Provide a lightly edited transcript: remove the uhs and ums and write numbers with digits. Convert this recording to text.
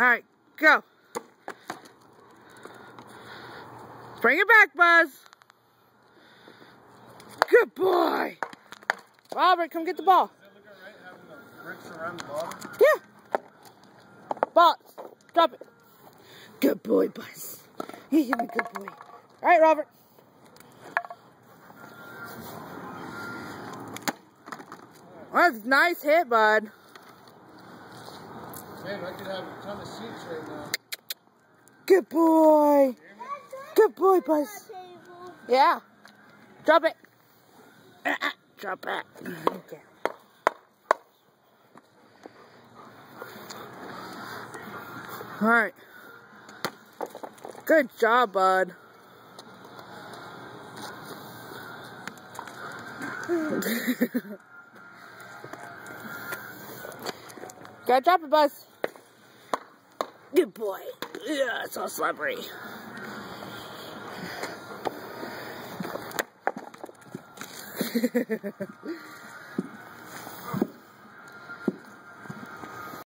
Alright, go. Bring it back, Buzz. Good boy. Robert, come get the ball. Does it look alright having the bricks around the bottom? Yeah. Ball. Drop it. Good boy, Buzz. You're a good boy. Alright, Robert. That's a nice hit, bud. Man, I could have a ton of seats right now. Good boy. Good boy, Buzz. Yeah. Drop it. Drop it. Okay. Alright. Good job, bud. Gotta drop it, Buzz. Good boy. Yeah, it's all slippery.